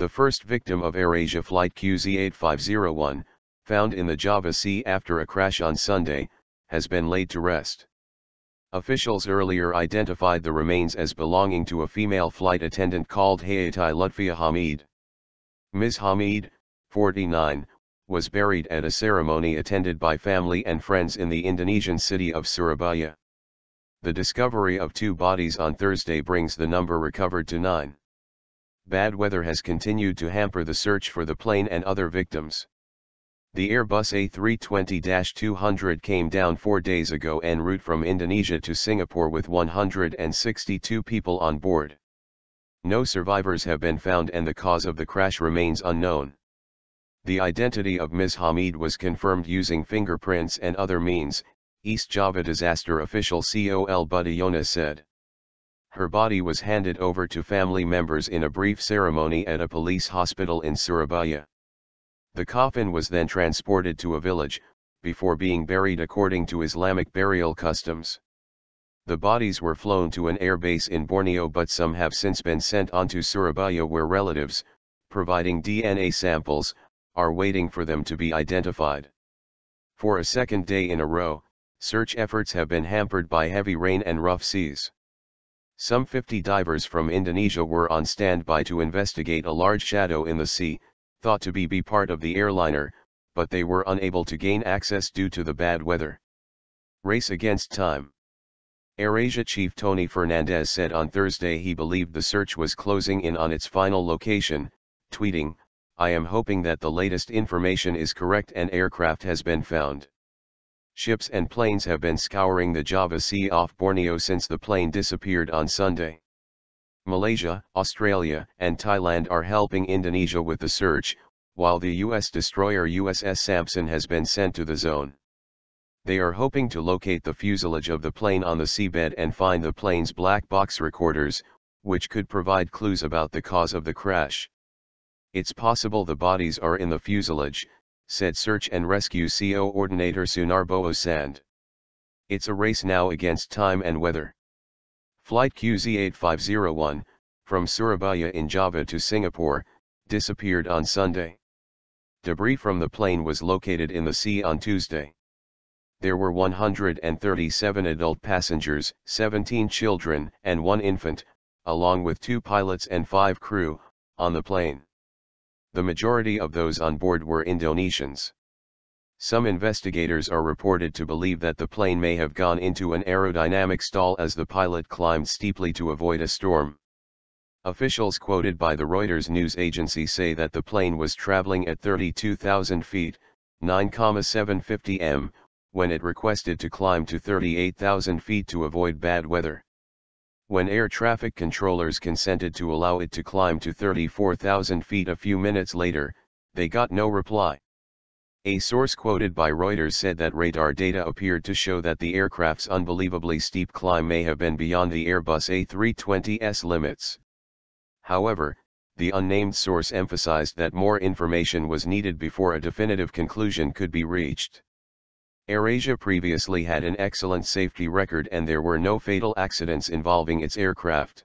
The first victim of AirAsia Flight QZ8501, found in the Java Sea after a crash on Sunday, has been laid to rest. Officials earlier identified the remains as belonging to a female flight attendant called Hayati Lutfiah Hamid. Ms Hamid, 49, was buried at a ceremony attended by family and friends in the Indonesian city of Surabaya. The discovery of 2 bodies on Thursday brings the number recovered to 9. Bad weather has continued to hamper the search for the plane and other victims. The Airbus A320-200 came down 4 days ago en route from Indonesia to Singapore with 162 people on board. No survivors have been found and the cause of the crash remains unknown. The identity of Ms Hamid was confirmed using fingerprints and other means, East Java disaster official Col Budiyono said. Her body was handed over to family members in a brief ceremony at a police hospital in Surabaya. The coffin was then transported to a village, before being buried according to Islamic burial customs. The bodies were flown to an airbase in Borneo, but some have since been sent on to Surabaya where relatives, providing DNA samples, are waiting for them to be identified. For a second day in a row, search efforts have been hampered by heavy rain and rough seas. Some 50 divers from Indonesia were on standby to investigate a large shadow in the sea, thought to be part of the airliner, but they were unable to gain access due to the bad weather. Race against time. AirAsia chief Tony Fernandez said on Thursday he believed the search was closing in on its final location, tweeting, "I am hoping that the latest information is correct and aircraft has been found." Ships and planes have been scouring the Java Sea off Borneo since the plane disappeared on Sunday. Malaysia, Australia, and Thailand are helping Indonesia with the search, while the U.S. destroyer USS Sampson has been sent to the zone. They are hoping to locate the fuselage of the plane on the seabed and find the plane's black box recorders, which could provide clues about the cause of the crash. "It's possible the bodies are in the fuselage," said Search and Rescue Coordinator Sunarbowo Sand. "It's a race now against time and weather." Flight QZ8501, from Surabaya in Java to Singapore, disappeared on Sunday. Debris from the plane was located in the sea on Tuesday. There were 137 adult passengers, 17 children, and 1 infant, along with 2 pilots and 5 crew, on the plane. The majority of those on board were Indonesians. Some investigators are reported to believe that the plane may have gone into an aerodynamic stall as the pilot climbed steeply to avoid a storm. Officials quoted by the Reuters news agency say that the plane was traveling at 32,000 feet, 9,750 m, when it requested to climb to 38,000 feet to avoid bad weather. When air traffic controllers consented to allow it to climb to 34,000 feet a few minutes later, they got no reply. A source quoted by Reuters said that radar data appeared to show that the aircraft's unbelievably steep climb may have been beyond the Airbus A320's limits. However, the unnamed source emphasized that more information was needed before a definitive conclusion could be reached. AirAsia previously had an excellent safety record and there were no fatal accidents involving its aircraft.